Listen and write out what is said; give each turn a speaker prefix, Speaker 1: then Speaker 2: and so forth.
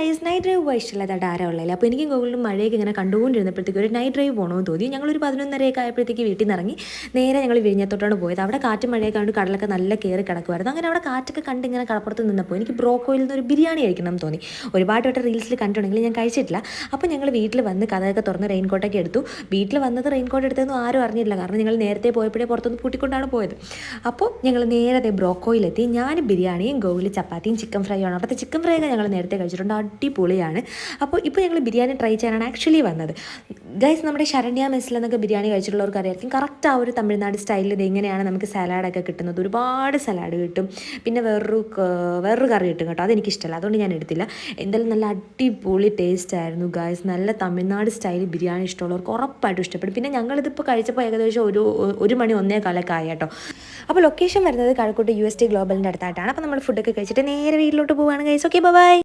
Speaker 1: Guys night drive പോയി ഇഷ്ടമില്ലാത്ത ആരാ ഉള്ളത്. അപ്പോൾ എനിക്കും ഗൂഗിളിലും മഴയൊക്കെ ഇങ്ങനെ കണ്ടുകൊണ്ടിരുന്നപ്പോഴത്തേക്ക് ഒരു നൈറ്റ് ഡ്രൈവ് പോകണമെന്ന് തോന്നി. ഞങ്ങളൊരു 11:30 ആയപ്പോഴത്തേക്ക് വീട്ടിൽ നിന്ന് ഇറങ്ങി നേരെ ഞങ്ങൾ വിഴിഞ്ഞത്തോട്ടാണ് പോയത്. അവിടെ കാറ്റും മഴയൊക്കെ കണ്ട് കടലൊക്കെ നല്ല കയറി കിടക്കുമായിരുന്നു. അങ്ങനെ അവിടെ കാറ്റൊക്കെ കണ്ട് ഇങ്ങനെ കടപ്പുറത്ത് നിന്നപ്പോൾ എനിക്ക് ബ്രോക്കോയിൽ നിന്ന് ഒരു ബിരിയാണി കഴിക്കണം എന്ന് തോന്നി. ഒരുപാട് വട്ടം റീൽസിൽ കണ്ടിട്ടുണ്ടെങ്കിൽ ഞാൻ കഴിച്ചിട്ടില്ല. അപ്പോൾ ഞങ്ങൾ വീട്ടിൽ വന്ന് കഥയൊക്കെ തുറന്ന് റെയിൻകോട്ടൊക്കെ എടുത്തു. വീട്ടിൽ വന്നത് റെയിൻകോട്ട് എടുത്തൊന്നും ആരും അറിഞ്ഞില്ല, കാരണം ഞങ്ങൾ നേരത്തെ പോയപ്പോഴേ പുറത്തുനിന്ന് പൂട്ടിക്കൊണ്ടാണ് പോയത്. അപ്പോൾ ഞങ്ങൾ നേരത്തെ ബ്രോക്കോയിലെത്തി. ഞാൻ ബിരിയാണിയും ഗോകുൽ ചപ്പാത്തിയും ചിക്കൻ ഫ്രൈ ആണ്. അവിടുത്തെ ചിക്കൻ ഫ്രൈ ഒക്കെ ഞങ്ങൾ നേരത്തെ കഴിച്ചിട്ടുണ്ട്, അടിപൊളിയാണ്. അപ്പോൾ ഇപ്പോൾ ഞങ്ങൾ ബിരിയാണി ട്രൈ ചെയ്യാനാണ് ആക്ച്വലി വന്നത്. ഗൈസ്, നമ്മുടെ ശരണ്യ മെസ്സിൽ എന്നൊക്കെ ബിരിയാണി കഴിച്ചിട്ടുള്ളവർക്ക് അറിയായിരിക്കും കറക്റ്റ് ആ ഒരു തമിഴ്നാട് സ്റ്റൈലിൽ ഇത് എങ്ങനെയാണ് നമുക്ക് സലാഡൊക്കെ കിട്ടുന്നത്. ഒരുപാട് സലാഡ് കിട്ടും, പിന്നെ വേറൊരു കറി കിട്ടും കേട്ടോ. അതെനിക്കിഷ്ടമല്ല, അതുകൊണ്ട് ഞാൻ എടുത്തില്ല. എന്തായാലും നല്ല അടിപൊളി ടേസ്റ്റ് ആയിരുന്നു ഗൈസ്. നല്ല തമിഴ്നാട് സ്റ്റൈൽ ബിരിയാണി ഇഷ്ടമുള്ളവർക്ക് ഉറപ്പായിട്ടും ഇഷ്ടപ്പെടും. പിന്നെ ഞങ്ങളിതിപ്പോൾ കഴിച്ചപ്പോൾ ഏകദേശം ഒരു മണി 1:15 ആയി കേട്ടോ. അപ്പോൾ ലൊക്കേഷൻ വരുന്നത് കഴക്കൂട്ട് UST ഗ്ലോബലിൻ്റെ അടുത്തായിട്ടാണ്. അപ്പോൾ നമ്മൾ ഫുഡൊക്കെ കഴിച്ചിട്ട് നേരെ വീട്ടിലോട്ട് പോവുകയാണ് ഗൈസ്. Okay, by.